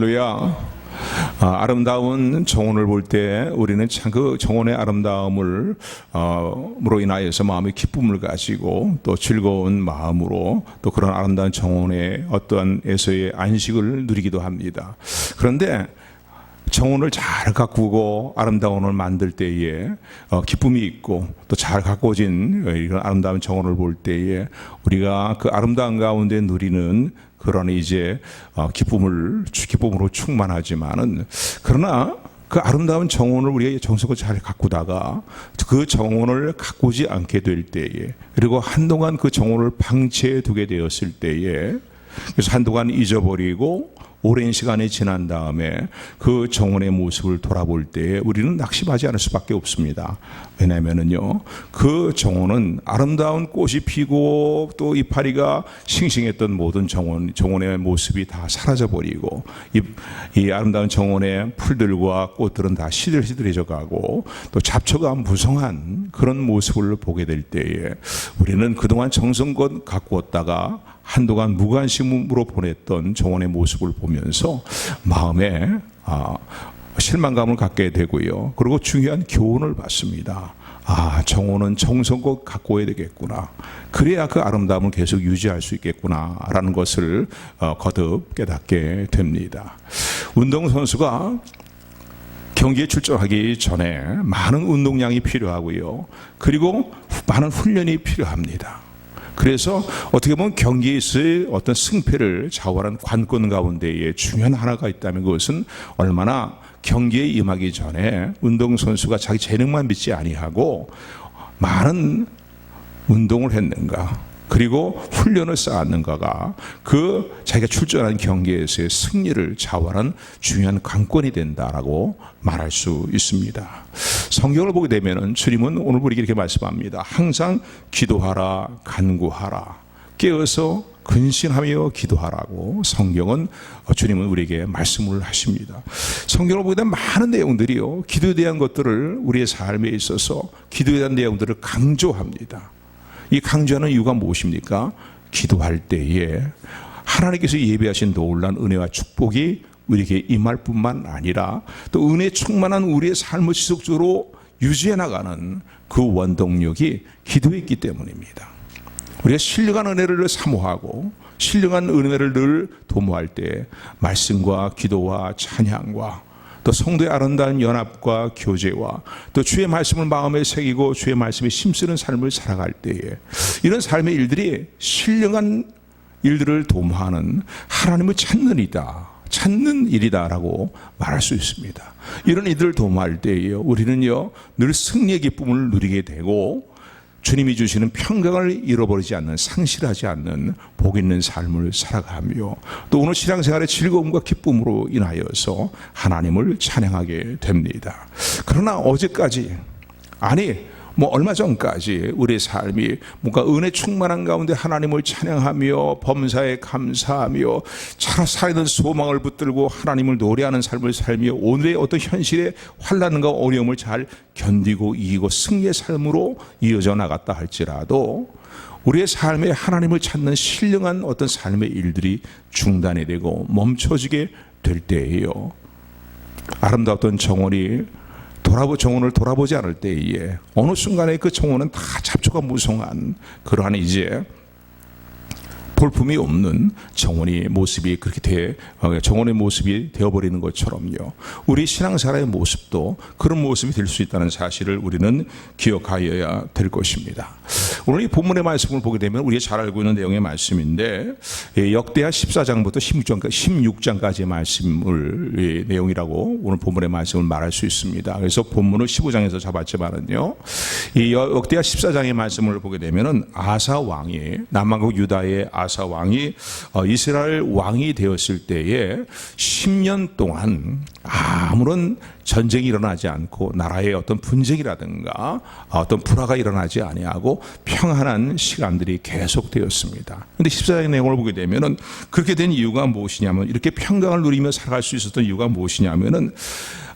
할렐루야. 아름다운 정원을 볼 때 우리는 참 그 정원의 아름다움을 으로 인하여서 마음의 기쁨을 가지고 또 즐거운 마음으로 또 그런 아름다운 정원의 어떠한 에서의 안식을 누리기도 합니다. 그런데 정원을 잘 가꾸고 아름다운 걸 만들 때에 기쁨이 있고 또 잘 가꿔진 이런 아름다운 정원을 볼 때에 우리가 그 아름다운 가운데 누리는 그런 이제 기쁨으로 충만하지만은, 그러나 그 아름다운 정원을 우리가 정성을 잘 가꾸다가 그 정원을 가꾸지 않게 될 때에, 그리고 한동안 그 정원을 방치해 두게 되었을 때에, 그래서 한동안 잊어버리고 오랜 시간이 지난 다음에 그 정원의 모습을 돌아볼 때에 우리는 낙심하지 않을 수밖에 없습니다. 왜냐하면요, 그 정원은 아름다운 꽃이 피고 또 이파리가 싱싱했던 모든 정원의 모습이 다 사라져버리고, 이 아름다운 정원의 풀들과 꽃들은 다 시들시들해져 가고 또 잡초가 무성한 그런 모습을 보게 될 때에 우리는 그동안 정성껏 가꾸었다가 한동안 무관심으로 보냈던 정원의 모습을 보면서 마음에 실망감을 갖게 되고요. 그리고 중요한 교훈을 받습니다. 정원은 정성껏 가꿔야 되겠구나. 그래야 그 아름다움을 계속 유지할 수 있겠구나라는 것을 거듭 깨닫게 됩니다. 운동선수가 경기에 출전하기 전에 많은 운동량이 필요하고요. 그리고 많은 훈련이 필요합니다. 그래서 어떻게 보면 경기에서의 어떤 승패를 좌우하는 관건 가운데에 중요한 하나가 있다면, 그것은 얼마나 경기에 임하기 전에 운동선수가 자기 재능만 믿지 아니하고 많은 운동을 했는가, 그리고 훈련을 쌓았는가가 그 자기가 출전한 경기에서의 승리를 좌우하는 중요한 관건이 된다라고 말할 수 있습니다. 성경을 보게 되면 주님은 오늘 우리에게 이렇게 말씀합니다. 항상 기도하라, 간구하라, 깨어서 근신하며 기도하라고 성경은, 주님은 우리에게 말씀을 하십니다. 성경을 보게 되면 많은 내용들이요, 기도에 대한 것들을 우리의 삶에 있어서 기도에 대한 내용들을 강조합니다. 이 강조하는 이유가 무엇입니까? 기도할 때에 하나님께서 예비하신 놀라운 은혜와 축복이 우리에게 임할 뿐만 아니라 또 은혜 충만한 우리의 삶을 지속적으로 유지해 나가는 그 원동력이 기도에 있기 때문입니다. 우리가 신령한 은혜를 사모하고 신령한 은혜를 늘 도모할 때 말씀과 기도와 찬양과 또 성도의 아름다운 연합과 교제와 또 주의 말씀을 마음에 새기고 주의 말씀에 힘쓰는 삶을 살아갈 때에 이런 삶의 일들이 신령한 일들을 도모하는 하나님을 찾는 일이다라고 말할 수 있습니다. 이런 일들을 도모할 때에 우리는요, 늘 승리의 기쁨을 누리게 되고 주님이 주시는 평강을 잃어버리지 않는, 상실하지 않는 복 있는 삶을 살아가며 또 오늘 신앙생활의 즐거움과 기쁨으로 인하여서 하나님을 찬양하게 됩니다. 그러나 어제까지, 얼마 전까지 우리의 삶이 뭔가 은혜 충만한 가운데 하나님을 찬양하며 범사에 감사하며 살아있는 소망을 붙들고 하나님을 노래하는 삶을 살며 오늘의 어떤 현실의 환난과 어려움을 잘 견디고 이기고 승리의 삶으로 이어져 나갔다 할지라도 우리의 삶에 하나님을 찾는 신령한 어떤 삶의 일들이 중단이 되고 멈춰지게 될 때예요, 아름다웠던 정원을 돌아보지 않을 때에 어느 순간에 그 정원은 다 잡초가 무성한 그러한 이제 볼품이 없는 정원의 모습이 정원의 모습이 되어버리는 것처럼요, 우리 신앙생활의 모습도 그런 모습이 될 수 있다는 사실을 우리는 기억하여야 될 것입니다. 오늘 이 본문의 말씀을 보게 되면 우리가 잘 알고 있는 내용의 말씀인데, 역대하 14장부터 16장까지의 말씀을 내용이라고 오늘 본문의 말씀을 말할 수 있습니다. 그래서 본문을 15장에서 잡았지만은요, 이 역대하 14장의 말씀을 보게 되면은 아사 왕이, 남왕국 유다의 아사 왕이 이스라엘 왕이 되었을 때에 10년 동안 아무런 전쟁이 일어나지 않고 나라의 어떤 분쟁이라든가 어떤 불화가 일어나지 아니하고 평안한 시간들이 계속되었습니다. 그런데 14장의 내용을 보게 되면은 그렇게 된 이유가 무엇이냐면, 이렇게 평강을 누리며 살아갈 수 있었던 이유가 무엇이냐면은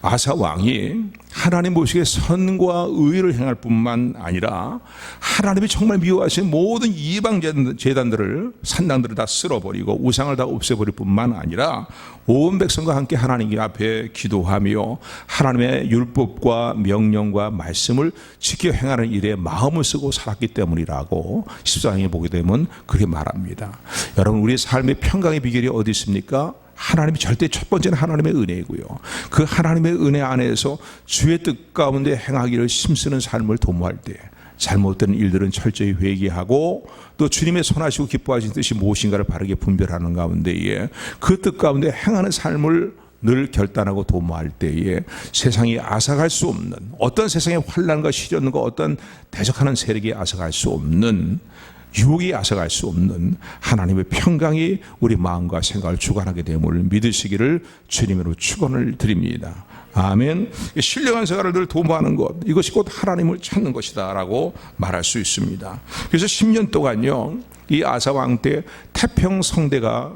아사 왕이 하나님 보시기에 선과 의를 행할 뿐만 아니라 하나님이 정말 미워하시는 모든 이방 제단들을, 산당들을 다 쓸어버리고 우상을 다 없애버릴 뿐만 아니라 온 백성과 함께 하나님 앞에 기도하며 하나님의 율법과 명령과 말씀을 지켜 행하는 일에 마음을 쓰고 살았기 때문이라고 14장에 보게 되면 그렇게 말합니다. 여러분, 우리의 삶의 평강의 비결이 어디 있습니까? 하나님이 절대 첫 번째는 하나님의 은혜이고요, 그 하나님의 은혜 안에서 주의 뜻 가운데 행하기를 힘쓰는 삶을 도모할 때 잘못된 일들은 철저히 회개하고 또 주님의 선하시고 기뻐하신 뜻이 무엇인가를 바르게 분별하는 가운데에 그 뜻 가운데 행하는 삶을 늘 결단하고 도모할 때에 세상이 앗아갈 수 없는, 어떤 세상의 환난과 시련과 어떤 대적하는 세력이 앗아갈 수 없는, 유혹이 앗아갈 수 없는 하나님의 평강이 우리 마음과 생각을 주관하게 됨을 믿으시기를 주님으로 축원을 드립니다. 아멘. 신령한 생활을 늘 도모하는 것, 이것이 곧 하나님을 찾는 것이다 라고 말할 수 있습니다. 그래서 10년 동안요, 이 아사 왕 때 태평성대가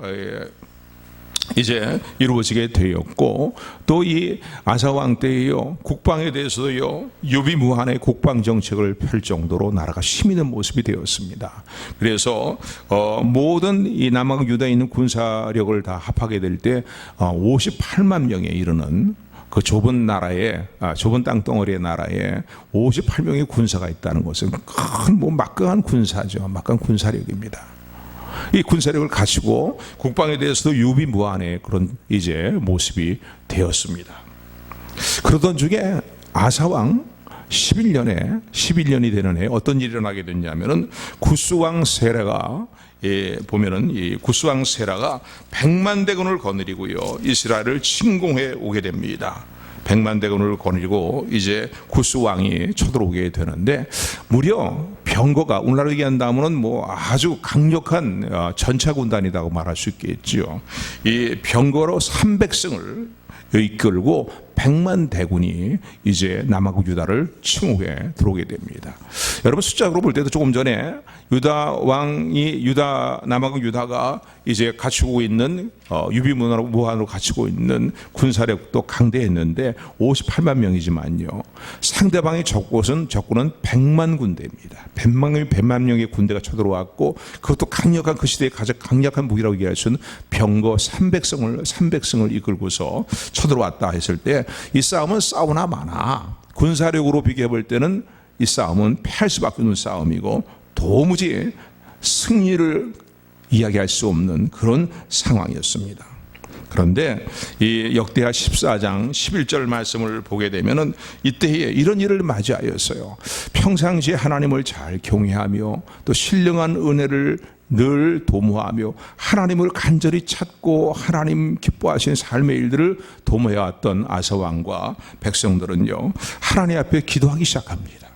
이제 이루어지게 되었고, 또 이 아사 왕 때에요, 국방에 대해서도요, 유비무한의 국방 정책을 펼 정도로 나라가 힘 있는 모습이 되었습니다. 그래서 모든 이 남방 유다에 있는 군사력을 다 합하게 될 때 58만 명에 이르는 그 좁은 나라에, 좁은 땅덩어리의 나라에 58명의 군사가 있다는 것은 큰 막강한 군사죠. 막강한 군사력입니다. 이 군사력을 가지고 국방에 대해서도 유비무한의 그런 이제 모습이 되었습니다. 그러던 중에 아사왕 11년이 되는 해에 어떤 일이 일어나게 됐냐면은 구스왕 세라가, 보면은 이 구스왕 세라가 100만 대군을 거느리고요, 이스라엘을 침공해 오게 됩니다. 100만 대군을 거느리고 이제 구스 왕이 쳐들어오게 되는데, 무려 병거가, 오늘날로 얘기한다면은 아주 강력한 전차 군단이라고 말할 수 있겠죠. 이 병거로 300승을 이끌고 100만 대군이 이제 남아국 유다를 침공해 들어오게 됩니다. 여러분, 숫자로 볼 때도 조금 전에 남아국 유다가 이제 갖추고 있는 유비무한으로 갖추고 있는 군사력도 강대했는데 58만 명이지만요, 상대방의 적군은 100만 군대입니다. 100만 명의 군대가 쳐들어왔고, 그것도 강력한, 그 시대의 가장 강력한 무기라고 얘기할 수 있는 병거 300승을 이끌고서 쳐들어왔다 했을 때, 이 싸움은 싸우나 마나 군사력으로 비교해 볼 때는 이 싸움은 패할 수밖에 없는 싸움이고 도무지 승리를 이야기할 수 없는 그런 상황이었습니다. 그런데 이 역대하 14장 11절 말씀을 보게 되면은 이때에 이런 일을 맞이하였어요. 평상시에 하나님을 잘 경외하며 또 신령한 은혜를 늘 도모하며 하나님을 간절히 찾고 하나님 기뻐하시는 삶의 일들을 도모해왔던 아사왕과 백성들은요, 하나님 앞에 기도하기 시작합니다.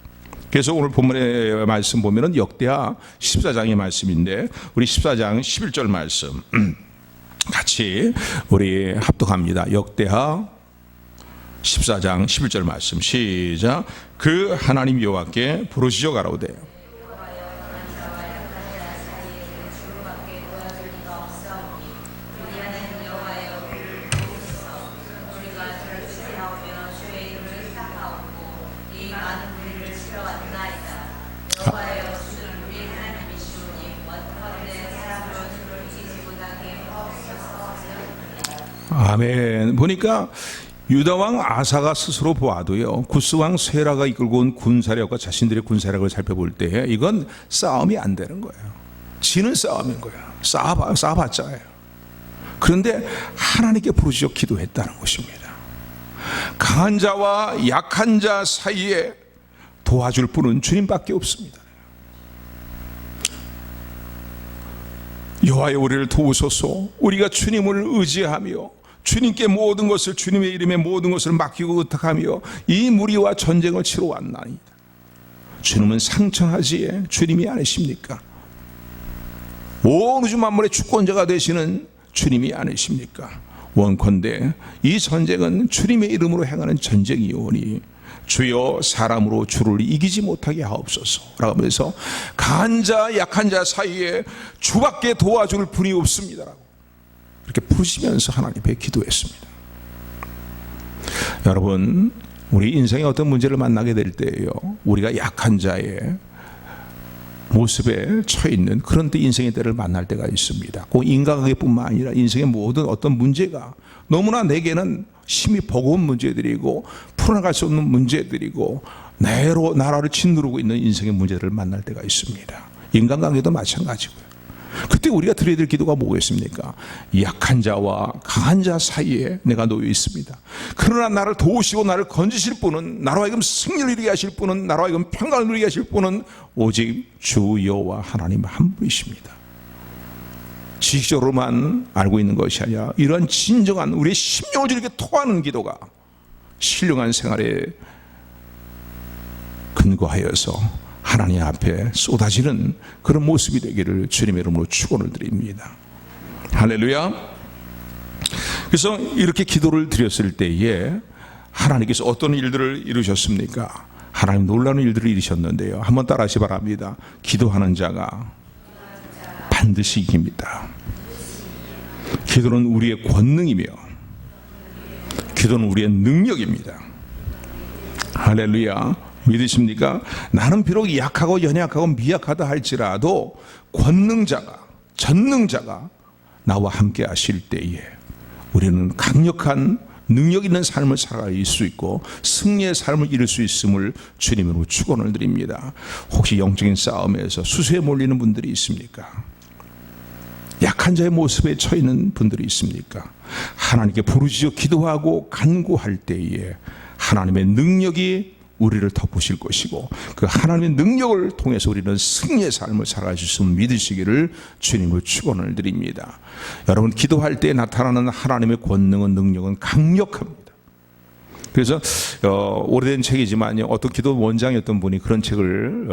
그래서 오늘 본문의 말씀 보면은 역대하 14장의 말씀인데, 우리 14장 11절 말씀 같이 우리 합독합니다. 역대하 14장 11절 말씀 시작. 그 하나님 여호와께 부르시어 가라오되 아멘. 보니까 유다왕 아사가 스스로 보아도요, 구스왕 세라가 이끌고 온 군사력과 자신들의 군사력을 살펴볼 때 이건 싸움이 안 되는 거예요. 지는 싸움인 거예요. 싸워봤자예요. 그런데 하나님께 부르짖어 기도했다는 것입니다. 강한 자와 약한 자 사이에 도와줄 분은 주님밖에 없습니다. 여호와여, 우리를 도우소서. 우리가 주님을 의지하며 주님께 모든 것을, 주님의 이름에 모든 것을 맡기고 의탁하며 이 무리와 전쟁을 치러 왔나이다. 주님은 상천하지에 주님이 아니십니까? 온 우주 만물의 주권자가 되시는 주님이 아니십니까? 원컨대 이 전쟁은 주님의 이름으로 행하는 전쟁이오니 주여 사람으로 주를 이기지 못하게 하옵소서 라고 하면서 강한 자 약한 자 사이에 주밖에 도와줄 분이 없습니다라고 그렇게 부르시면서 하나님 앞에 기도했습니다. 여러분, 우리 인생의 어떤 문제를 만나게 될 때예요, 우리가 약한 자의 모습에 처해 있는 그런 때 인생의 때를 만날 때가 있습니다. 꼭 인간관계뿐만 아니라 인생의 모든 어떤 문제가 너무나 내게는 심히 버거운 문제들이고 풀어나갈 수 없는 문제들이고 나라를 짓누르고 있는 인생의 문제들을 만날 때가 있습니다. 인간관계도 마찬가지고요. 그때 우리가 드려야 될 기도가 뭐겠습니까? 약한 자와 강한 자 사이에 내가 놓여 있습니다. 그러나 나를 도우시고 나를 건지실 분은, 나로 하여금 승리를 이루게 하실 분은, 나로 하여금 평강을 누리게 하실 분은 오직 주 여호와 하나님 한 분이십니다. 지식적으로만 알고 있는 것이 아니라 이러한 진정한 우리의 심령을 이렇게 토하는 기도가 신령한 생활에 근거하여서 하나님 앞에 쏟아지는 그런 모습이 되기를 주님의 이름으로 축원을 드립니다. 할렐루야. 그래서 이렇게 기도를 드렸을 때에 하나님께서 어떤 일들을 이루셨습니까? 하나님 놀라운 일들을 이루셨는데요, 한번 따라하시 바랍니다. 기도하는 자가 반드시 이깁니다. 기도는 우리의 권능이며 기도는 우리의 능력입니다. 할렐루야. 믿으십니까? 나는 비록 약하고 연약하고 미약하다 할지라도 권능자가, 전능자가 나와 함께 하실 때에 우리는 강력한 능력 있는 삶을 살아갈 수 있고 승리의 삶을 이룰 수 있음을 주님으로 축원을 드립니다. 혹시 영적인 싸움에서 수세에 몰리는 분들이 있습니까? 약한 자의 모습에 처해 있는 분들이 있습니까? 하나님께 부르짖어 기도하고 간구할 때에 하나님의 능력이 우리를 덮으실 것이고 그 하나님의 능력을 통해서 우리는 승리의 삶을 살아갈 수 있음을 믿으시기를 주님으로 축원을 드립니다. 여러분, 기도할 때 나타나는 하나님의 권능은, 능력은 강력합니다. 그래서 오래된 책이지만 어떤 기도 원장이었던 분이 그런 책을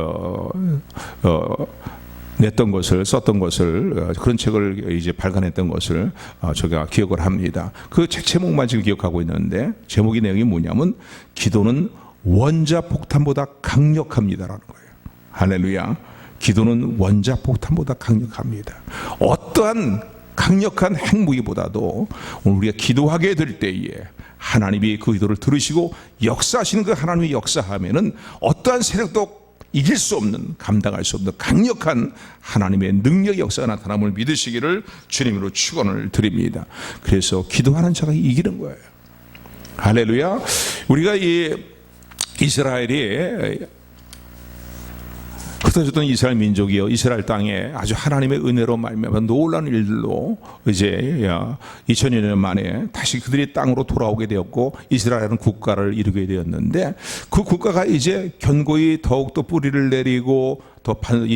냈던 것을, 썼던 것을, 그런 책을 이제 발간했던 것을 제가 기억을 합니다. 그 책 제목만 지금 기억하고 있는데, 제목의 내용이 뭐냐면 기도는 원자 폭탄보다 강력합니다라는 거예요. 할렐루야. 기도는 원자 폭탄보다 강력합니다. 어떠한 강력한 핵무기보다도 우리가 기도하게 될 때에 하나님이 그 기도를 들으시고 역사하시는 그 하나님의 역사하면은 어떠한 세력도 이길 수 없는, 감당할 수 없는 강력한 하나님의 능력의 역사가 나타남을 믿으시기를 주님으로 축원을 드립니다. 그래서 기도하는 자가 이기는 거예요. 할렐루야. 우리가 이스라엘이 흩어졌던 이스라엘 민족이요, 이스라엘 땅에 아주 하나님의 은혜로 말미암아 놀라운 일들로 이제 2000여 년 만에 다시 그들이 땅으로 돌아오게 되었고 이스라엘은 국가를 이루게 되었는데, 그 국가가 이제 견고히 더욱더 뿌리를 내리고 더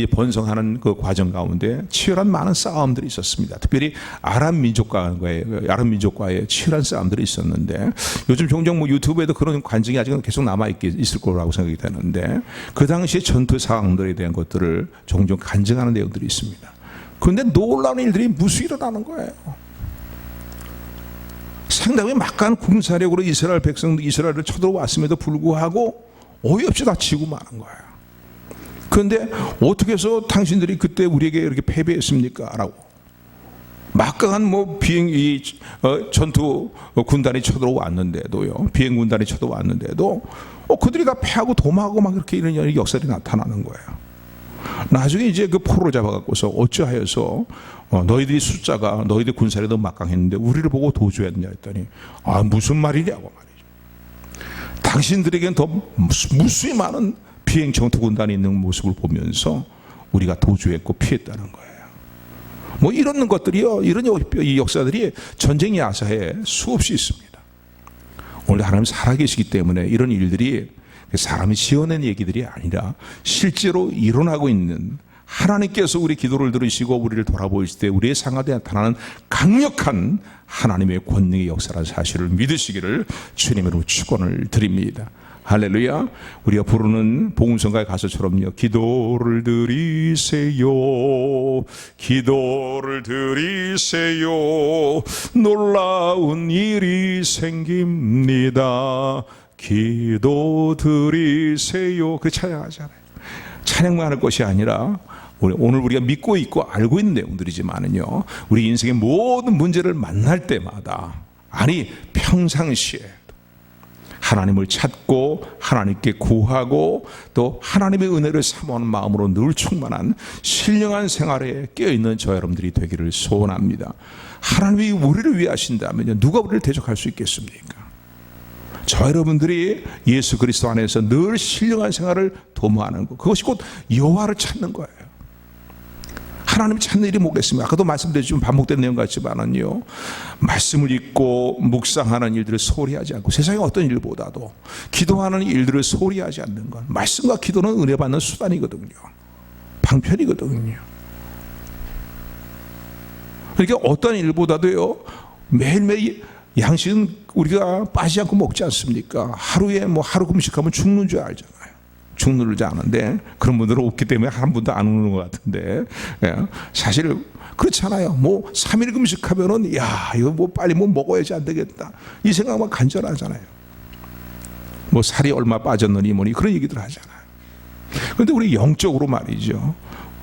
번성하는 그 과정 가운데 치열한 많은 싸움들이 있었습니다. 특별히 아랍 민족과의 치열한 싸움들이 있었는데, 요즘 종종 유튜브에도 그런 관증이 아직은 계속 남아있을 거라고 생각이 되는데, 그 당시에 전투 상황들에 대한 것들을 종종 간증하는 내용들이 있습니다. 그런데 놀라운 일들이 무수 일어나는 거예요. 상당히 막강한 군사력으로 이스라엘 백성들, 이스라엘을 쳐들어왔음에도 불구하고 어이없이 다 지고 마는 거예요. 그런데 어떻게 해서 당신들이 그때 우리에게 이렇게 패배했습니까? 라고 막강한 전투 군단이 쳐들어왔는데도요, 비행 군단이 쳐들어왔는데도 그들이 다 패하고 도망하고 막 이렇게 이런 역사들이 나타나는 거예요. 나중에 이제 그 포로를 잡아갖고서 어찌하여서 너희들이 숫자가, 너희들 군사력이 너무 막강했는데 우리를 보고 도주했냐 했더니, 무슨 말이냐고 말이죠. 당신들에게는 더 무수히 많은 비행 전투 군단이 있는 모습을 보면서 우리가 도주했고 피했다는 거예요. 이런 것들이요, 이런 이 역사들이 전쟁 야사에 수없이 있습니다. 오늘 하나님 살아계시기 때문에 이런 일들이 사람이 지어낸 얘기들이 아니라 실제로 일어나고 있는, 하나님께서 우리 기도를 들으시고 우리를 돌아보실 때 우리의 상하에 나타나는 강력한 하나님의 권능의 역사라는 사실을 믿으시기를 주님으로 축원을 드립니다. 할렐루야. 우리가 부르는 복음성가의 가사처럼요, 기도를 드리세요, 기도를 드리세요, 놀라운 일이 생깁니다, 기도 드리세요. 그렇게 찬양하잖아요. 찬양만 할 것이 아니라 오늘 우리가 믿고 있고 알고 있는 내용들이지만은요, 우리 인생의 모든 문제를 만날 때마다, 아니 평상시에 하나님을 찾고 하나님께 구하고 또 하나님의 은혜를 사모하는 마음으로 늘 충만한 신령한 생활에 깨어있는 저 여러분들이 되기를 소원합니다. 하나님이 우리를 위해 하신다면 누가 우리를 대적할 수 있겠습니까? 저 여러분들이 예수 그리스도 안에서 늘 신령한 생활을 도모하는 것, 그것이 곧 여호와를 찾는 거예요. 하나님 찾는 일이 뭐겠습니까? 아까도 말씀드렸지만 반복된 내용 같지만은요, 말씀을 읽고 묵상하는 일들을 소홀히 하지 않고 세상의 어떤 일보다도 기도하는 일들을 소홀히 하지 않는 것, 말씀과 기도는 은혜 받는 수단이거든요, 방편이거든요. 그러니까 어떤 일보다도요, 매일매일 양식은 우리가 빠지지 않고 먹지 않습니까? 하루에 하루 금식하면 죽는 줄 알잖아요. 죽는 줄 아는데 그런 분들은 없기 때문에 한 분도 안 오는 것 같은데, 사실 그렇잖아요. 3일 금식하면은 이거 빨리 먹어야지 안 되겠다, 이 생각만 간절하잖아요. 살이 얼마 빠졌느니 뭐니 그런 얘기들 하잖아요. 그런데 우리 영적으로 말이죠,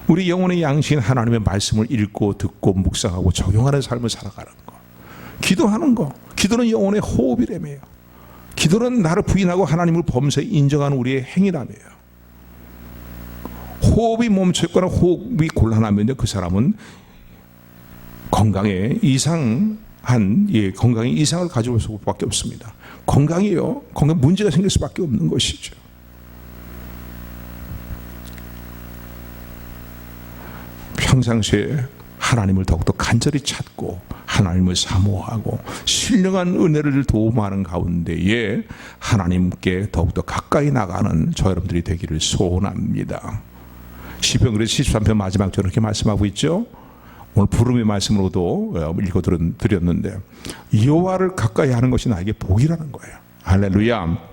우리 영혼의 양식인 하나님의 말씀을 읽고 듣고 묵상하고 적용하는 삶을 살아가는 거, 기도하는 거, 기도는 영혼의 호흡이라며요. 기도는 나를 부인하고 하나님을 범사에 인정하는 우리의 행위라며요. 호흡이 멈춰있거나 호흡이 곤란하면요, 그 사람은 건강에 이상을 가지고 올 수밖에 없습니다. 건강 문제가 생길 수밖에 없는 것이죠. 평상시에 하나님을 더욱더 간절히 찾고 하나님을 사모하고 신령한 은혜를 도움하는 가운데에 하나님께 더욱더 가까이 나가는 저 여러분들이 되기를 소원합니다. 시편 73편 마지막 절에 이렇게 말씀하고 있죠. 오늘 부름의 말씀으로도 읽어드렸는데, 여호와를 가까이 하는 것이 나에게 복이라는 거예요. 할렐루야.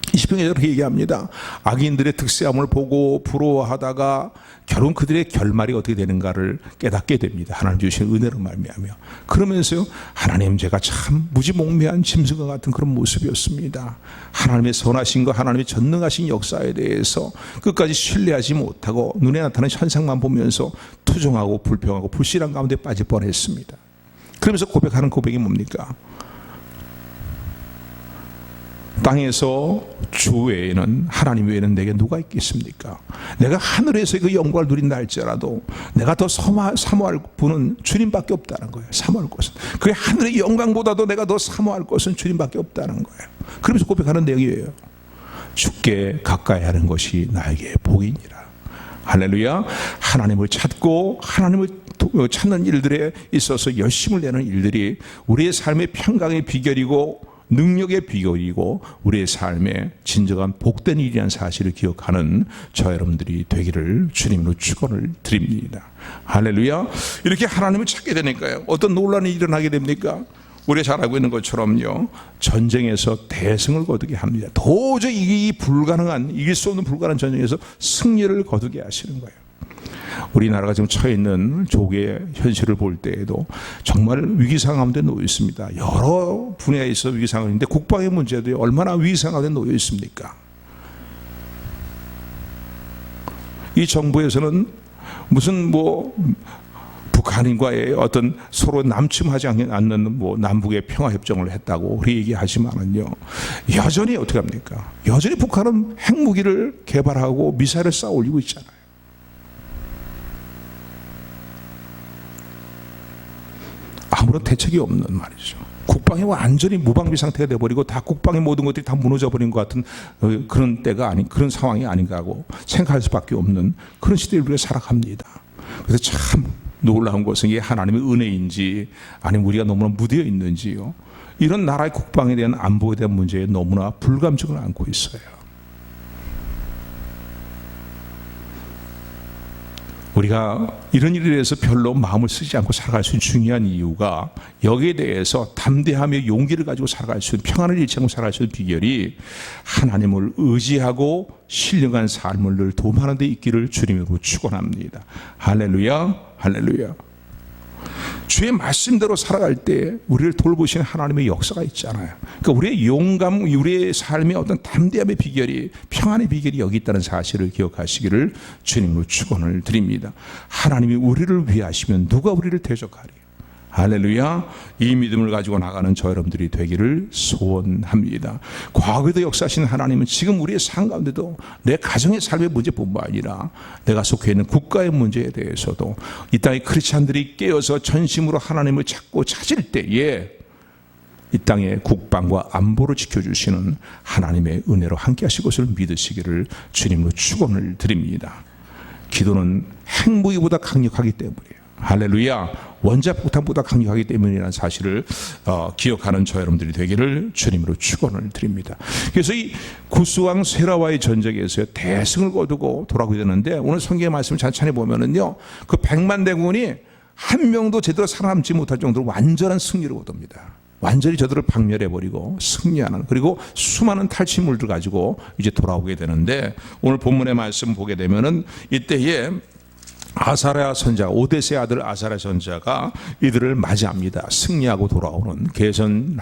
20편에 이렇게 얘기합니다. 악인들의 득세함을 보고 부러워하다가 결국 그들의 결말이 어떻게 되는가를 깨닫게 됩니다. 하나님 주신 은혜로 말미암아. 그러면서요, 하나님, 제가 참 무지몽매한 짐승과 같은 그런 모습이었습니다. 하나님의 선하신 것, 하나님의 전능하신 역사에 대해서 끝까지 신뢰하지 못하고 눈에 나타나는 현상만 보면서 투정하고 불평하고 불신앙 가운데 빠질 뻔했습니다. 그러면서 고백하는 고백이 뭡니까? 땅에서 주 외에는, 하나님 외에는 내게 누가 있겠습니까? 내가 하늘에서 그 영광을 누린다 할지라도 내가 더 사모할 분은 주님밖에 없다는 거예요. 사모할 것은, 그 하늘의 영광보다도 내가 더 사모할 것은 주님밖에 없다는 거예요. 그러면서 고백하는 내용이에요. 주께 가까이 하는 것이 나에게 복이니라. 할렐루야. 하나님을 찾고 하나님을 찾는 일들에 있어서 열심을 내는 일들이 우리의 삶의 평강의 비결이고 능력의 비결이고 우리의 삶에 진정한 복된 일이라는 사실을 기억하는 저 여러분들이 되기를 주님으로 축원을 드립니다. 할렐루야. 이렇게 하나님을 찾게 되니까요, 어떤 논란이 일어나게 됩니까? 우리가 잘 알고 있는 것처럼요, 전쟁에서 대승을 거두게 합니다. 도저히 이길 수 없는 불가능한 전쟁에서 승리를 거두게 하시는 거예요. 우리나라가 지금 처해 있는 조국의 현실을 볼 때에도 정말 위기상황 가운데 놓여 있습니다. 여러 분야에 있어 위기상황인데 국방의 문제도 얼마나 위기상황 가운데 놓여 있습니까? 이 정부에서는 무슨 북한인과의 어떤 서로 남침하지 않는 남북의 평화협정을 했다고 우리 얘기하지만은요, 여전히 어떻게 합니까? 여전히 북한은 핵무기를 개발하고 미사일을 쌓아 올리고 있잖아요. 아무런 대책이 없는 말이죠. 국방이 완전히 무방비 상태가 돼버리고 다 국방의 모든 것들이 다 무너져버린 것 같은 그런 때가 그런 상황이 아닌가 하고 생각할 수밖에 없는 그런 시대를 우리가 살아갑니다. 그래서 참 놀라운 것은 이게 하나님의 은혜인지 아니면 우리가 너무나 무뎌 있는지요, 이런 나라의 국방에 대한 안보에 대한 문제에 너무나 불감증을 안고 있어요. 우리가 이런 일에 대해서 별로 마음을 쓰지 않고 살아갈 수 있는 중요한 이유가, 여기에 대해서 담대하며 용기를 가지고 살아갈 수 있는, 평안을 잃지 않고 살아갈 수 있는 비결이 하나님을 의지하고 신령한 삶을 늘 도움하는 데 있기를 주님으로 축원합니다. 할렐루야, 할렐루야. 주의 말씀대로 살아갈 때 우리를 돌보시는 하나님의 역사가 있잖아요. 그러니까 우리의 용감, 우리의 삶의 어떤 담대함의 비결이, 평안의 비결이 여기 있다는 사실을 기억하시기를 주님으로 축원을 드립니다. 하나님이 우리를 위하시면 누가 우리를 대적하리? 할렐루야. 이 믿음을 가지고 나가는 저 여러분들이 되기를 소원합니다. 과거에도 역사하신 하나님은 지금 우리의 삶 가운데도 내 가정의 삶의 문제뿐만 아니라 내가 속해 있는 국가의 문제에 대해서도 이 땅의 크리스찬들이 깨어서 전심으로 하나님을 찾고 찾을 때에 이 땅의 국방과 안보를 지켜주시는 하나님의 은혜로 함께 하실 것을 믿으시기를 주님으로 축원을 드립니다. 기도는 핵무기보다 강력하기 때문이에요. 할렐루야. 원자폭탄보다 강력하기 때문이라는 사실을 기억하는 저 여러분들이 되기를 주님으로 축원을 드립니다. 그래서 이 구스왕 세라와의 전쟁에서 대승을 거두고 돌아오게 되는데 오늘 성경의 말씀을 찬찬히 보면은요, 그 100만 대군이 한 명도 제대로 살아남지 못할 정도로 완전한 승리를 거둡니다. 완전히 저들을 박멸해버리고 승리하는, 그리고 수많은 탈취물들 가지고 이제 돌아오게 되는데 오늘 본문의 말씀 보게 되면은 이때에 아사랴 선자, 오데스의 아들 아사랴 선자가 이들을 맞이합니다. 승리하고 돌아오는, 개선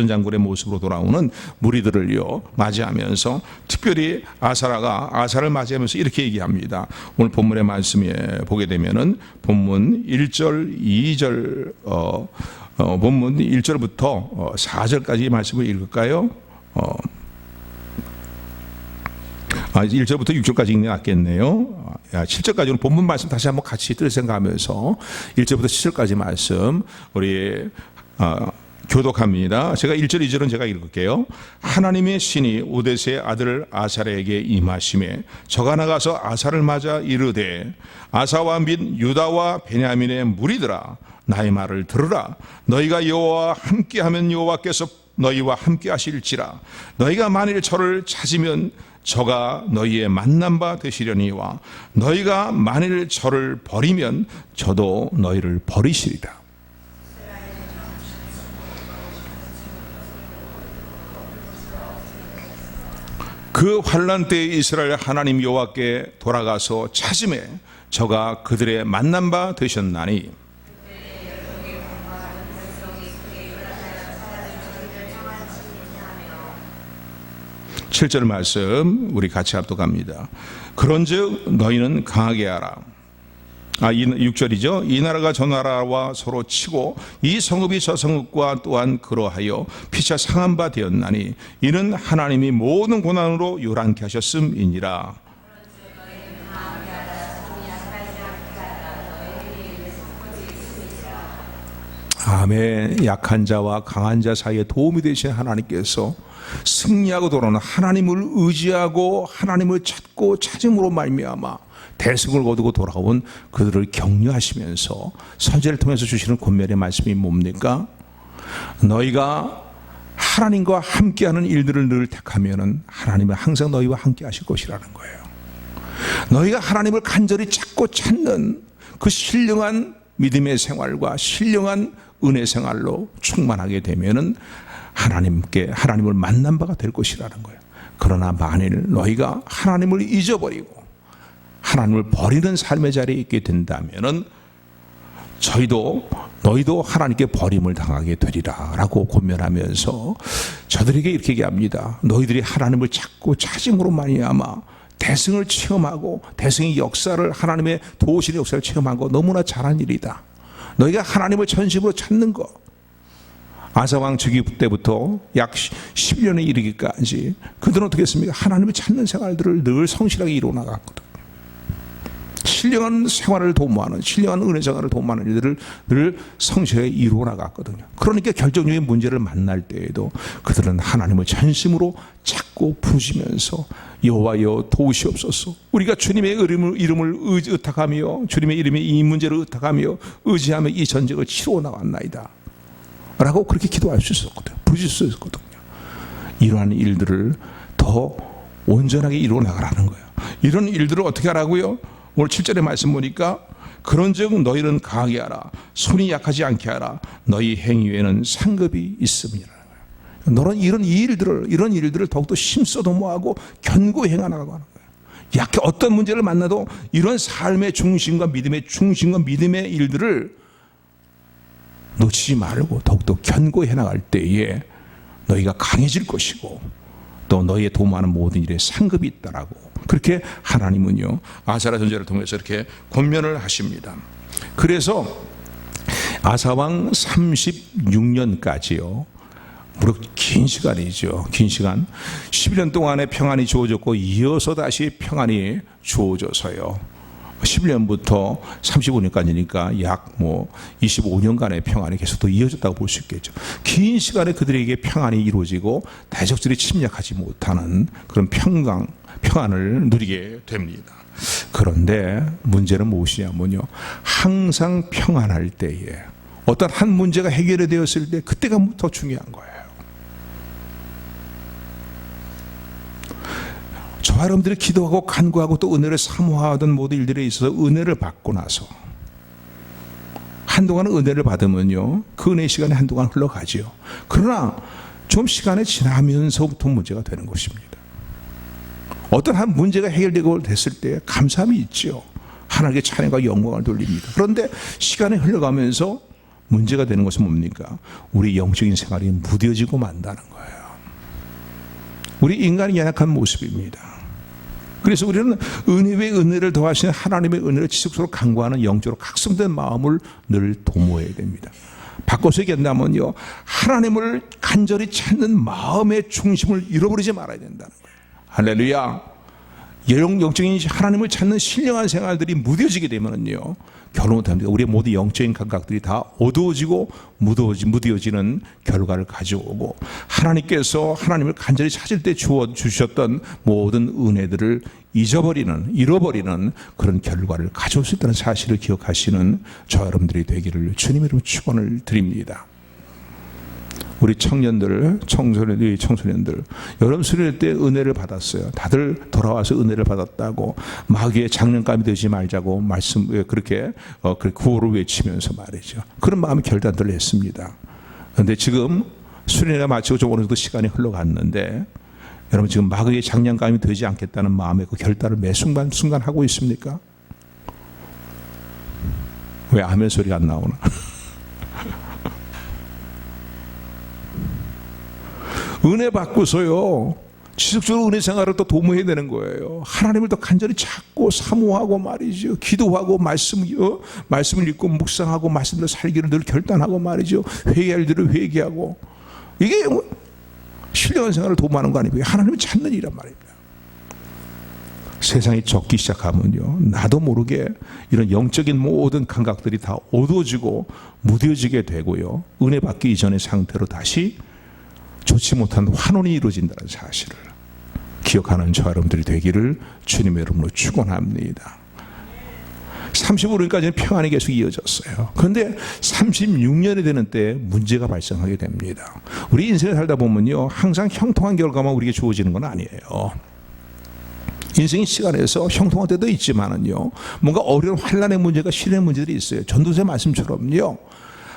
장군의 모습으로 돌아오는 무리들을요 맞이하면서 특별히 아사를 맞이하면서 이렇게 얘기합니다. 오늘 본문의 말씀에 보게 되면은 본문 1절, 2절, 본문 1절부터 4절까지 말씀을 읽을까요? 1절부터 6절까지 읽는 게 낫겠네요. 7절까지는 본문 말씀 다시 한번 같이 생각하면서 1절부터 7절까지 말씀 우리 교독합니다. 제가 1절, 2절은 제가 읽을게요. 하나님의 신이 오데스의 아들 아사랴에게 임하심에 저가 나가서 아사를 맞아 이르되 아사와 및 유다와 베냐민의 무리들아 나의 말을 들으라. 너희가 여호와와 함께하면 여호와께서 너희와 함께 하실지라. 너희가 만일 저를 찾으면 저가 너희의 만난 바 되시려니와 너희가 만일 저를 버리면 저도 너희를 버리시리라. 그 환난 때에 이스라엘 하나님 여호와께 돌아가서 찾음에 저가 그들의 만난 바 되셨나니 7절 말씀 우리 같이 합독합니다. 그런즉 너희는 강하게 하라. 6절이죠. 이 나라가 저 나라와 서로 치고 이 성읍이 저 성읍과 또한 그러하여 피차 상한 바 되었나니 이는 하나님이 모든 고난으로 요란케 하셨음이니라. 아멘. 약한 자와 강한 자 사이에 도움이 되신 하나님께서 승리하고 돌아오는 하나님을 의지하고 하나님을 찾고 찾음으로 말미암아 대승을 거두고 돌아온 그들을 격려하시면서 선지자를 통해서 주시는 권면의 말씀이 뭡니까? 너희가 하나님과 함께하는 일들을 늘 택하면은 하나님은 항상 너희와 함께 하실 것이라는 거예요. 너희가 하나님을 간절히 찾고 찾는 그 신령한 믿음의 생활과 신령한 은혜 생활로 충만하게 되면은 하나님을 만난 바가 될 것이라는 거예요. 그러나 만일 너희가 하나님을 잊어버리고 하나님을 버리는 삶의 자리에 있게 된다면은 너희도 하나님께 버림을 당하게 되리라라고 권면하면서 저들에게 이렇게 얘기합니다. 너희들이 하나님을 찾고 찾음으로 말미암아 대승을 체험하고 대승의 역사를, 하나님의 도우시는 역사를 체험한 거 너무나 잘한 일이다. 너희가 하나님을 전심으로 찾는 것, 아사왕 즉위 때부터 약 10년에 이르기까지 그들은 어떻게 했습니까? 하나님을 찾는 생활들을 늘 성실하게 이루어 나갔거든. 신령한 생활을 도모하는, 신령한 은혜 생활을 도모하는 일들을 늘 성실하게 이루어 나갔거든요. 그러니까 결정적인 문제를 만날 때에도 그들은 하나님을 전심으로 찾고 부르시면서 여호와여 도우시옵소서. 우리가 주님의 이름을 의탁하며 주님의 이름에 이 문제를 의탁하며 의지하며 이 전쟁을 치러 나왔나이다 라고 그렇게 기도할 수 있었거든요. 부르실 수 있었거든요. 이러한 일들을 더 온전하게 이루어 나가라는 거예요. 이런 일들을 어떻게 하라고요? 오늘 7절의 말씀 보니까 그런즉 너희는 강하게 하라. 손이 약하지 않게 하라. 너희 행위에는 상급이 있음이라는 거예요. 너는 이런 일들을 더욱더 힘써 도모하고 견고히 행하나가고 하는 거예요. 어떤 문제를 만나도 이런 삶의 중심과 믿음의 일들을 놓치지 말고 더욱더 견고히 해나갈 때에 너희가 강해질 것이고 또 너희의 도모하는 모든 일에 상급이 있다라고 그렇게 하나님은요 아사랴 선지자를 통해서 이렇게 권면을 하십니다. 그래서 아사왕 36년까지요. 무려 긴 시간이죠. 긴 시간. 11년 동안의 평안이 주어졌고 이어서 다시 평안이 주어져서요. 11년부터 35년까지니까 약 25년간의 평안이 계속 더 이어졌다고 볼 수 있겠죠. 긴 시간에 그들에게 평안이 이루어지고 대적들이 침략하지 못하는 그런 평안을 누리게 됩니다. 그런데 문제는 무엇이냐면요. 항상 평안할 때에 어떤 한 문제가 해결이 되었을 때 그때가 더 중요한 거예요. 저와 여러분들이 기도하고 간구하고 또 은혜를 사모하던 모든 일들에 있어서 은혜를 받고 나서 한동안 은혜를 받으면요. 그 은혜의 시간이 한동안 흘러가지요. 그러나 좀 시간이 지나면서부터 문제가 되는 것입니다. 어떤 한 문제가 해결되고 됐을 때 감사함이 있죠. 하나님께 찬양과 영광을 돌립니다. 그런데 시간이 흘러가면서 문제가 되는 것은 뭡니까? 우리 영적인 생활이 무뎌지고 만다는 거예요. 우리 인간이 연약한 모습입니다. 그래서 우리는 은혜 위에 은혜를 더하시는 하나님의 은혜를 지속적으로 간구하는 영적으로 각성된 마음을 늘 도모해야 됩니다. 바꿔서 얘기한다면요. 하나님을 간절히 찾는 마음의 중심을 잃어버리지 말아야 된다는 거예요. 할렐루야. 영적인 하나님을 찾는 신령한 생활들이 무뎌지게 되면요. 결론은 됩니다. 우리의 모든 영적인 감각들이 다 어두워지고 무뎌지는 결과를 가져오고 하나님께서 하나님을 간절히 찾을 때 주셨던 모든 은혜들을 잃어버리는 그런 결과를 가져올 수 있다는 사실을 기억하시는 저 여러분들이 되기를 주님의 이름으로 축원을 드립니다. 우리 청소년들 여름 수련회 때 은혜를 받았어요. 다들 돌아와서 은혜를 받았다고 마귀의 장난감이 되지 말자고 그렇게 구호를 외치면서 말이죠. 그런 마음의 결단들을 했습니다. 그런데 지금 수련회가 마치고 좀 어느 정도 시간이 흘러갔는데 여러분 지금 마귀의 장난감이 되지 않겠다는 마음의 그 결단을 매 순간 하고 있습니까? 왜 아멘 소리가 안 나오나? 은혜 받고서요. 지속적으로 은혜 생활을 또 도모해야 되는 거예요. 하나님을 더 간절히 찾고 사모하고 말이죠. 기도하고 말씀을 읽고 묵상하고 말씀대로 살기를 늘 결단하고 말이죠. 회개할 일을 회개하고 이게 신령한 생활을 도모하는 거 아니고요. 하나님을 찾는 일이란 말입니다. 세상이 적기 시작하면요. 나도 모르게 이런 영적인 모든 감각들이 다 어두워지고 무뎌지게 되고요. 은혜 받기 이전의 상태로 다시 좋지 못한 환원이 이루어진다는 사실을 기억하는 저 여러분들이 되기를 주님의 이름으로 축원합니다. 35년까지는 평안이 계속 이어졌어요. 그런데 36년이 되는 때 문제가 발생하게 됩니다. 우리 인생을 살다 보면요. 항상 형통한 결과만 우리에게 주어지는 건 아니에요. 인생의 시간에서 형통한 때도 있지만은요. 뭔가 어려운 환난의 문제가 시련의 문제들이 있어요. 전도서의 말씀처럼요.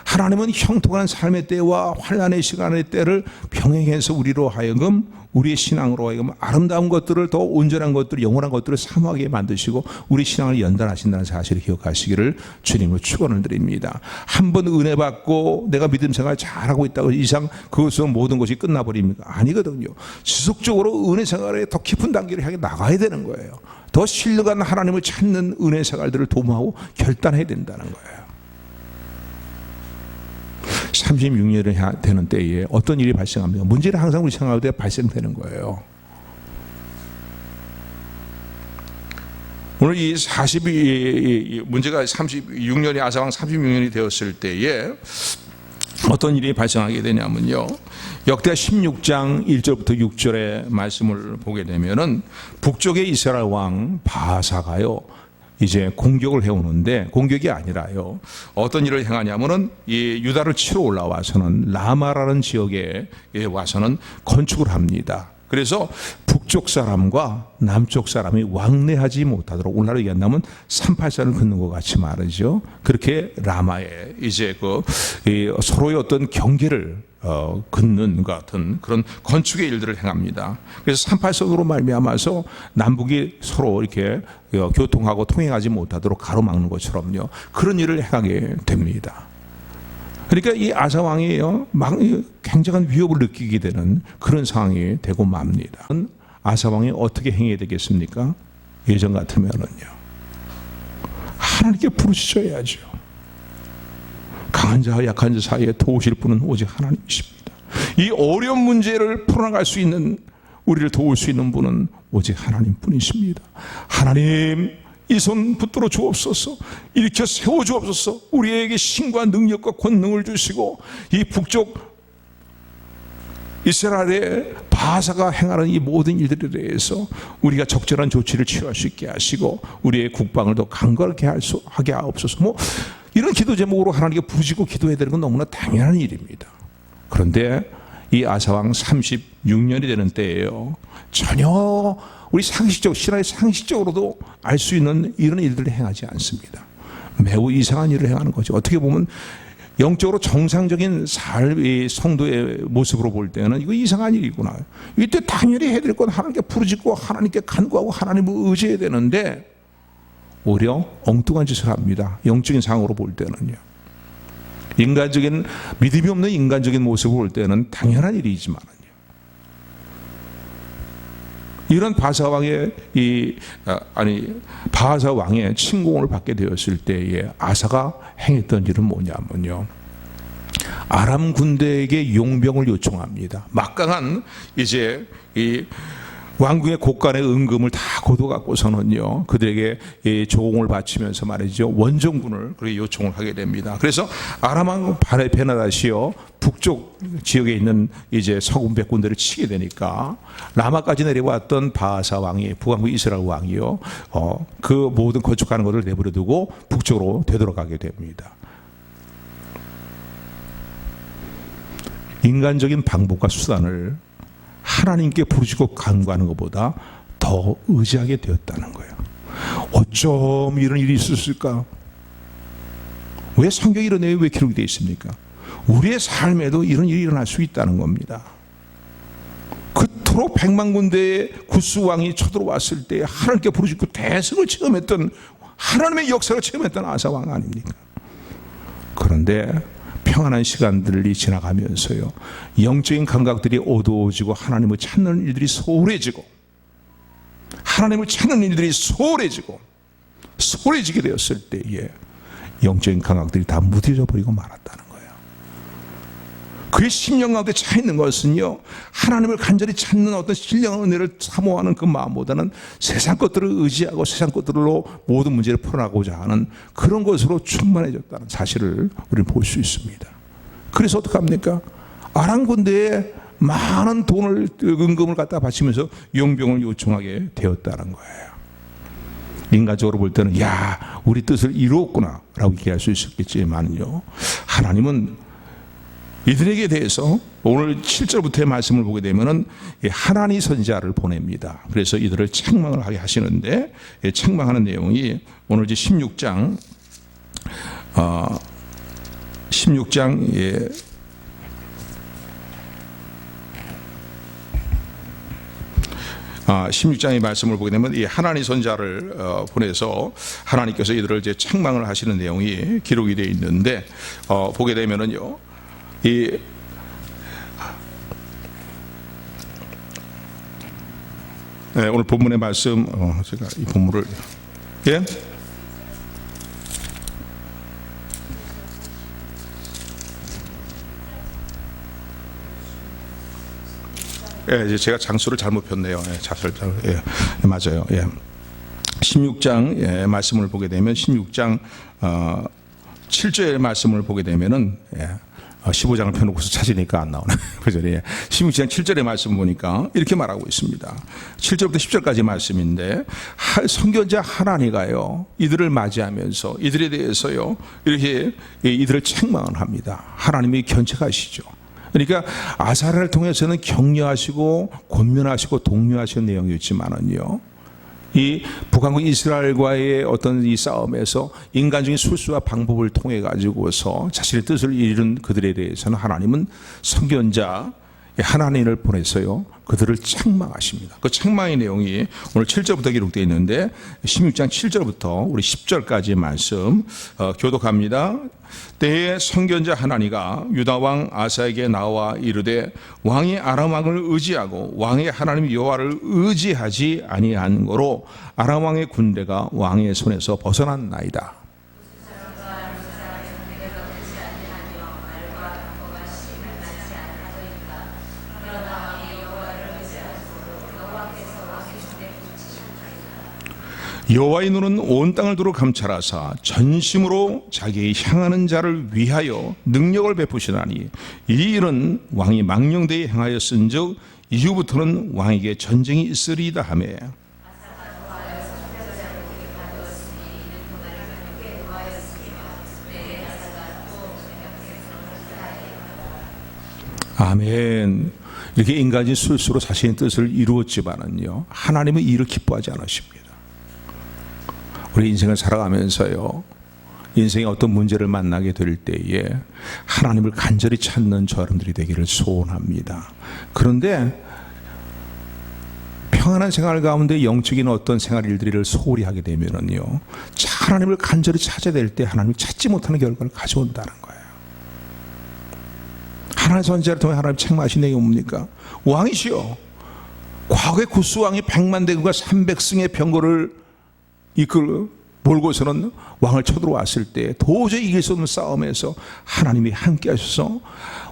하나님은 형통한 삶의 때와 환난의 시간의 때를 병행해서 우리로 하여금 우리의 신앙으로 하여금 아름다운 것들을 더 온전한 것들, 영원한 것들을 사모하게 만드시고 우리 신앙을 연단하신다는 사실을 기억하시기를 주님을 축원을 드립니다. 한 번 은혜 받고 내가 믿음 생활 잘하고 있다고 이상 그것으로 모든 것이 끝나버립니까? 아니거든요. 지속적으로 은혜 생활에 더 깊은 단계를 향해 나가야 되는 거예요. 더 신령한 하나님을 찾는 은혜 생활들을 도모하고 결단해야 된다는 거예요. 36년이 되는 때에 어떤 일이 발생합니까? 문제는 항상 우리 생활 때 발생되는 거예요. 오늘 이 문제가 36년이 아사왕 36년이 되었을 때에 어떤 일이 발생하게 되냐면요. 역대하 16장 1절부터 6절의 말씀을 보게 되면은 북쪽의 이스라엘 왕 바사가요. 이제 공격을 해오는데 공격이 아니라요. 어떤 일을 행하냐면은 이 유다를 치러 올라와서는 라마라는 지역에 와서는 건축을 합니다. 그래서 북쪽 사람과 남쪽 사람이 왕래하지 못하도록 오늘날로 얘기한다면 38선을 긋는 것 같이 말이죠. 그렇게 라마에 이제 서로의 어떤 경계를 긋는 것 같은 그런 건축의 일들을 행합니다. 그래서 38선으로 말미암아서 남북이 서로 이렇게 교통하고 통행하지 못하도록 가로막는 것처럼요. 그런 일을 행하게 됩니다. 그러니까 이 아사 왕이요, 굉장한 위협을 느끼게 되는 그런 상황이 되고 맙니다. 아사 왕이 어떻게 행해야 되겠습니까? 예전 같으면은요, 하나님께 부르짖어야죠. 강한 강한 자와 약한 자 사이에 도우실 분은 오직 하나님이십니다. 이 어려운 문제를 풀어나갈 수 있는, 우리를 도울 수 있는 분은 오직 하나님뿐이십니다. 하나님, 이 손 붙들어 주옵소서. 일으켜 세워 주옵소서. 우리에게 힘과 능력과 권능을 주시고 이 북쪽 이스라엘의 바사가 행하는 이 모든 일들에 대해서 우리가 적절한 조치를 취할 수 있게 하시고 우리의 국방을 더 강건하게 하게 하옵소서. 이런 기도 제목으로 하나님께 부르짖고 기도해야 되는 건 너무나 당연한 일입니다. 그런데 이 아사왕 36년이 되는 때예요. 전혀 우리 신앙의 상식적으로도 알 수 있는 이런 일들을 행하지 않습니다. 매우 이상한 일을 행하는 거죠. 어떻게 보면 영적으로 정상적인 삶의 성도의 모습으로 볼 때는 이거 이상한 일이구나. 이때 당연히 해야 될 건 하나님께 부르짖고 하나님께 간구하고 하나님을 의지해야 되는데 오히려 엉뚱한 짓을 합니다. 영적인 상황으로 볼 때는요. 인간적인, 믿음이 없는 인간적인 모습을 볼 때는 당연한 일이지만은요. 이런 바하사 왕의 침공을 받게 되었을 때에 아사가 행했던 일은 뭐냐면요, 아람 군대에게 용병을 요청합니다. 막강한 이제 이 왕궁의 곳간의 은금을 다 거둬갖고서는요, 그들에게 조공을 바치면서 말이죠, 원정군을 그렇게 요청을 하게 됩니다. 그래서 아람 왕 베나다시요, 북쪽 지역에 있는 이제 서군 백군들을 치게 되니까 라마까지 내려왔던 바하사 왕이, 북왕국 이스라엘 왕이요, 그 모든 건축하는 것을 내버려두고 북쪽으로 되돌아가게 됩니다. 인간적인 방법과 수단을 하나님께 부르짖고 간구하는 것보다 더 의지하게 되었다는 거예요. 어쩜 이런 일이 있었을까? 왜 성경에 이런 내용이 왜 기록이 되어 있습니까? 우리의 삶에도 이런 일이 일어날 수 있다는 겁니다. 그토록 100만 군대의 구스왕이 쳐들어왔을 때 하나님께 부르짖고 대승을 체험했던, 하나님의 역사를 체험했던 아사왕 아닙니까? 그런데 평안한 시간들이 지나가면서요, 영적인 감각들이 어두워지고 하나님을 찾는 일들이 소홀해지고 소홀해지게 되었을 때에 영적인 감각들이 다 무뎌져 버리고 말았다는 거예요. 그의 심령 가운데 차 있는 것은요, 하나님을 간절히 찾는 어떤 신령한 은혜를 사모하는 그 마음보다는 세상 것들을 의지하고 세상 것들로 모든 문제를 풀어나가고자 하는 그런 것으로 충만해졌다는 사실을 우리는 볼 수 있습니다. 그래서 어떡합니까? 아람 군대에 많은 돈을, 은금을 갖다 바치면서 용병을 요청하게 되었다는 거예요. 인간적으로 볼 때는 야, 우리 뜻을 이루었구나 라고 얘기할 수 있었겠지만요, 하나님은 이들에게 대해서 오늘 7절부터의 말씀을 보게 되면은 하나니 선지자를 보냅니다. 그래서 이들을 책망을 하게 하시는데, 책망하는 내용이 오늘 이제 16장 16장의 말씀을 보게 되면 이 하나니 선지자를 보내서 하나님께서 이들을 이제 책망을 하시는 내용이 기록이 되어 있는데, 보게 되면은요, 오늘 본문의 말씀, 제가 이 본문을 이제 제가 장수를 잘못 폈네요. 맞아요. 16장 말씀을 보게 되면 16장 7절의 말씀을 보게 되면은 15장을 펴놓고서 찾으니까 안 나오네. 그죠? 16장 7절의 말씀 보니까 이렇게 말하고 있습니다. 7절부터 10절까지 말씀인데, 선견자 하나니가요, 이들을 맞이하면서 이들에 대해서요, 이렇게 이들을 책망을 합니다. 하나님이 견책하시죠. 그러니까 아사를 통해서는 격려하시고 권면하시고 독려하시는 내용이었지만은요, 이 북왕국 이스라엘과의 어떤 이 싸움에서 인간적인 술수와 방법을 통해 가지고서 자신의 뜻을 이룬 그들에 대해서는 하나님은 선견자 하나님을 보내서요, 그들을 책망하십니다. 그 책망의 내용이 오늘 7절부터 기록되어 있는데, 16장 7절부터 우리 10절까지 말씀 교독합니다. 때에 선견자 하나니가 유다 왕 아사에게 나와 이르되, 왕이 아람 왕을 의지하고 왕의 하나님 여호와를 의지하지 아니한 거로 아람 왕의 군대가 왕의 손에서 벗어났나이다. 여호와의 눈은 온 땅을 두루 감찰하사 전심으로 자기의 향하는 자를 위하여 능력을 베푸시나니 이 일은 왕이 망령되이 행하였은즉 이후부터는 왕에게 전쟁이 있으리이다 하며. 아멘. 이렇게 인간이 술수로 자신의 뜻을 이루었지만은요, 하나님은 이 일을 기뻐하지 않으십니다. 우리 인생을 살아가면서요, 인생의 어떤 문제를 만나게 될 때에 하나님을 간절히 찾는 저 여러분들이 되기를 소원합니다. 그런데 평안한 생활 가운데 영적인 어떤 생활 일들을 소홀히 하게 되면은요, 하나님을 간절히 찾아야 될 때 하나님을 찾지 못하는 결과를 가져온다는 거예요. 하나님의 선지자를 통해 하나님 책망하신 내용이 뭡니까? 왕이시여, 과거의 구스 왕이 100만 대군과 300승의 병거를 몰고서는 왕을 쳐들어왔을 때 도저히 이길 수 없는 싸움에서 하나님이 함께 하셔서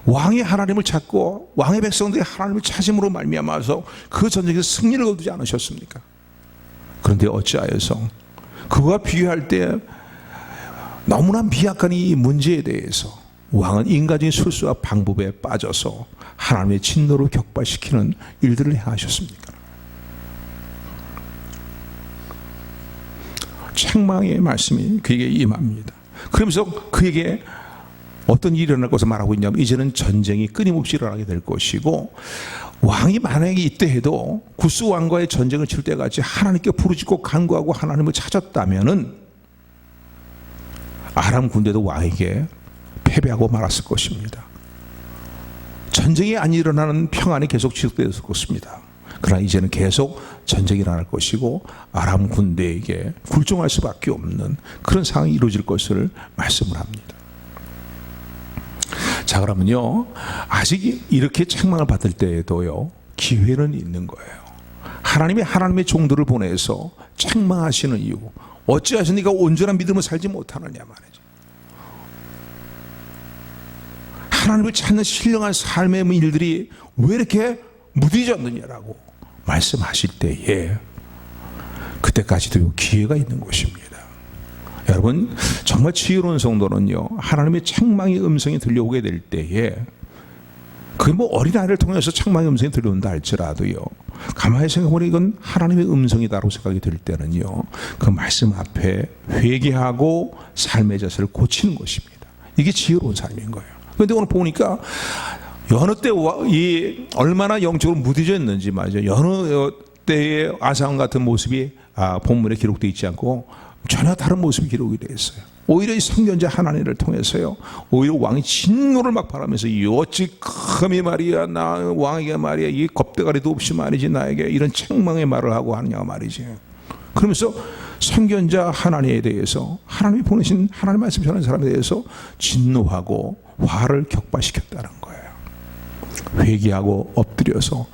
왕이 하나님을 찾고 왕의 백성들이 하나님을 찾음으로 말미암아서 그 전쟁에서 승리를 거두지 않으셨습니까? 그런데 어찌하여서 그와 비교할 때 너무나 미약한 이 문제에 대해서 왕은 인간적인 술수와 방법에 빠져서 하나님의 진노를 격발시키는 일들을 행하셨습니까? 책망의 말씀이 그에게 임합니다. 그러면서 그에게 어떤 일이 일어날 것을 말하고 있냐면, 이제는 전쟁이 끊임없이 일어나게 될 것이고, 왕이 만약에 이때 해도 구스 왕과의 전쟁을 칠 때같이 하나님께 부르짖고 간구하고 하나님을 찾았다면은 아람 군대도 왕에게 패배하고 말았을 것입니다. 전쟁이 안 일어나는 평안이 계속 지속되었을 것입니다. 그러나 이제는 계속 전쟁이 일어날 것이고 아람 군대에게 굴종할 수밖에 없는 그런 상황이 이루어질 것을 말씀을 합니다. 자, 그러면요, 아직 이렇게 책망을 받을 때에도요, 기회는 있는 거예요. 하나님이 하나님의 종들을 보내서 책망하시는 이유, 어찌하여 네가 온전한 믿음을 살지 못하느냐 말이죠. 하나님을 찾는 신령한 삶의 일들이 왜 이렇게 무뎌졌느냐라고 말씀하실 때에 그때까지도 기회가 있는 것입니다. 여러분, 정말 지혜로운 성도는요, 하나님의 책망의 음성이 들려오게 될 때에, 그게 뭐 어린아이를 통해서 책망의 음성이 들려온다 할지라도요, 가만히 생각해보니 이건 하나님의 음성이다라고 생각이 들 때는요, 그 말씀 앞에 회개하고 삶의 자세를 고치는 것입니다. 이게 지혜로운 삶인 거예요. 그런데 오늘 보니까 여느 때 얼마나 영적으로 무뎌져 있는지 말이죠. 여느 때의 아사왕 같은 모습이 본문에 기록되어 있지 않고 전혀 다른 모습이 기록이 되어 있어요. 오히려 이 선견자 하나님을 통해서요, 오히려 왕이 진노를 막 바라면서 어찌 감히 말이야, 나 왕에게 말이야, 이 겁대가리도 없이 말이지 나에게 이런 책망의 말을 하고 하느냐 말이지. 그러면서 선견자 하나님에 대해서, 하나님이 보내신 하나님 말씀 전하는 사람에 대해서 진노하고 화를 격발시켰다는 거예요. 회개하고 엎드려서,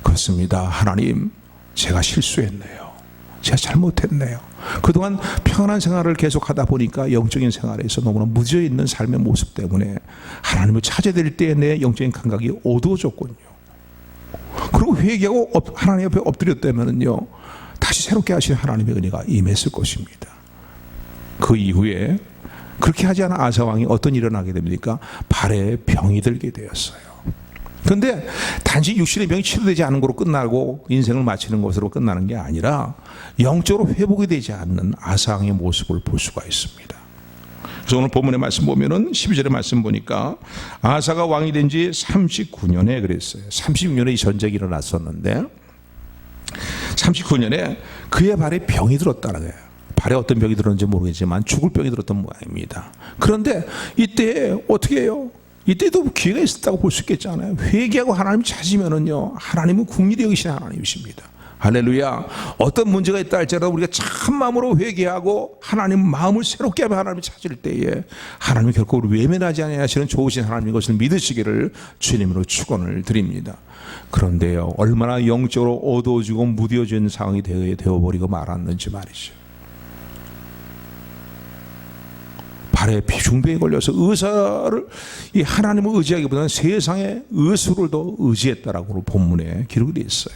그렇습니다, 하나님, 제가 실수했네요. 제가 잘못했네요. 그동안 평안한 생활을 계속하다 보니까 영적인 생활에서 너무나 무뎌 있는 삶의 모습 때문에 하나님을 찾아야 될 때에 내 영적인 감각이 어두워졌군요. 그리고 회개하고 하나님 옆에 엎드렸다면요, 다시 새롭게 하신 하나님의 은혜가 임했을 것입니다. 그 이후에 그렇게 하지 않은 아사왕이 어떤 일이 일어나게 됩니까? 발에 병이 들게 되었어요. 그런데 단지 육신의 병이 치료되지 않은 것으로 끝나고 인생을 마치는 것으로 끝나는 게 아니라 영적으로 회복이 되지 않는 아사왕의 모습을 볼 수가 있습니다. 그래서 오늘 본문의 말씀 보면은 12절의 말씀 보니까 아사가 왕이 된 지 39년에 그랬어요. 36년에 이 전쟁이 일어났었는데 39년에 그의 발에 병이 들었다는 거예요. 발에 어떤 병이 들었는지 모르겠지만 죽을 병이 들었던 모양입니다. 그런데 이때 어떻게 해요? 이때도 기회가 있었다고 볼 수 있겠잖아요. 회개하고 하나님 찾으면은요, 하나님은 국리를 여기신 하나님이십니다. 할렐루야. 어떤 문제가 있다 할지라도 우리가 참 마음으로 회개하고 하나님 마음을 새롭게 하며 하나님을 찾을 때에 하나님이 결코 우리 외면하지 아니하시는 좋으신 하나님인 것을 믿으시기를 주님으로 축원을 드립니다. 그런데요, 얼마나 영적으로 어두워지고 무뎌진 상황이 되어버리고 말았는지 말이죠. 발에 비중병에 걸려서 의사를, 이 하나님을 의지하기보다는 세상의 의술을 더 의지했다라고 본문에 기록이 되어 있어요.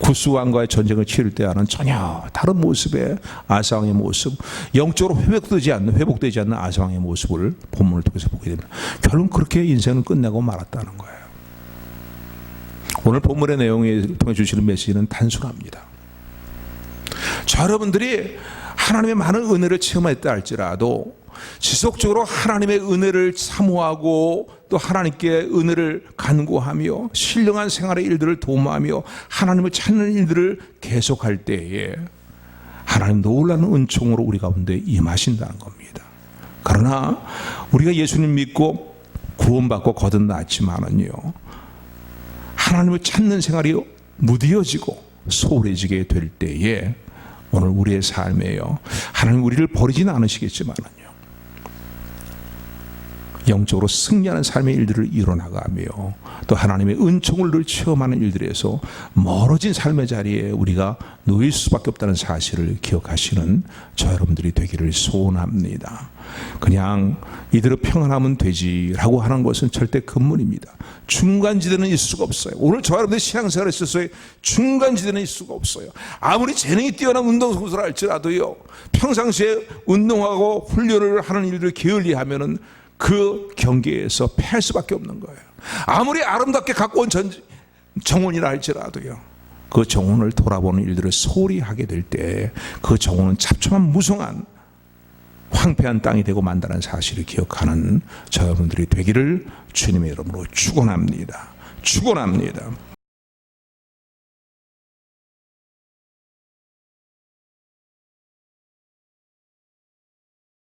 구스왕과의 전쟁을 치를 때와는 전혀 다른 모습의 아사왕의 모습, 영적으로 회복되지 않는 아사왕의 모습을 본문을 통해서 보게 됩니다. 결국 그렇게 인생을 끝내고 말았다는 거예요. 오늘 본문의 내용에 통해 주시는 메시지는 단순합니다. 저 여러분들이 하나님의 많은 은혜를 체험했다 할지라도 지속적으로 하나님의 은혜를 사모하고 또 하나님께 은혜를 간구하며 신령한 생활의 일들을 도모하며 하나님을 찾는 일들을 계속할 때에 하나님 놀라는 은총으로 우리 가운데 임하신다는 겁니다. 그러나 우리가 예수님 믿고 구원받고 거듭났지만은요, 하나님을 찾는 생활이 무뎌지고 소홀해지게 될 때에 오늘 우리의 삶에요, 하나님 우리를 버리지는 않으시겠지만은요, 영적으로 승리하는 삶의 일들을 이뤄나가며 또 하나님의 은총을 늘 체험하는 일들에서 멀어진 삶의 자리에 우리가 놓일 수밖에 없다는 사실을 기억하시는 저 여러분들이 되기를 소원합니다. 그냥 이대로 평안하면 되지라고 하는 것은 절대 금문입니다. 중간지대는 있을 수가 없어요. 오늘 저 여러분들 신앙생활에 있어서의 중간지대는 있을 수가 없어요. 아무리 재능이 뛰어난 운동선수라 할지라도요, 평상시에 운동하고 훈련을 하는 일들을 게을리하면은 그 경계에서 패할 수밖에 없는 거예요. 아무리 아름답게 갖고 온 정원이라 할지라도요, 그 정원을 돌아보는 일들을 소홀히 하게 될 때 그 정원은 잡초만 무성한 황폐한 땅이 되고 만다는 사실을 기억하는 저 여러분들이 되기를 주님의 이름으로 축원합니다. 축원합니다.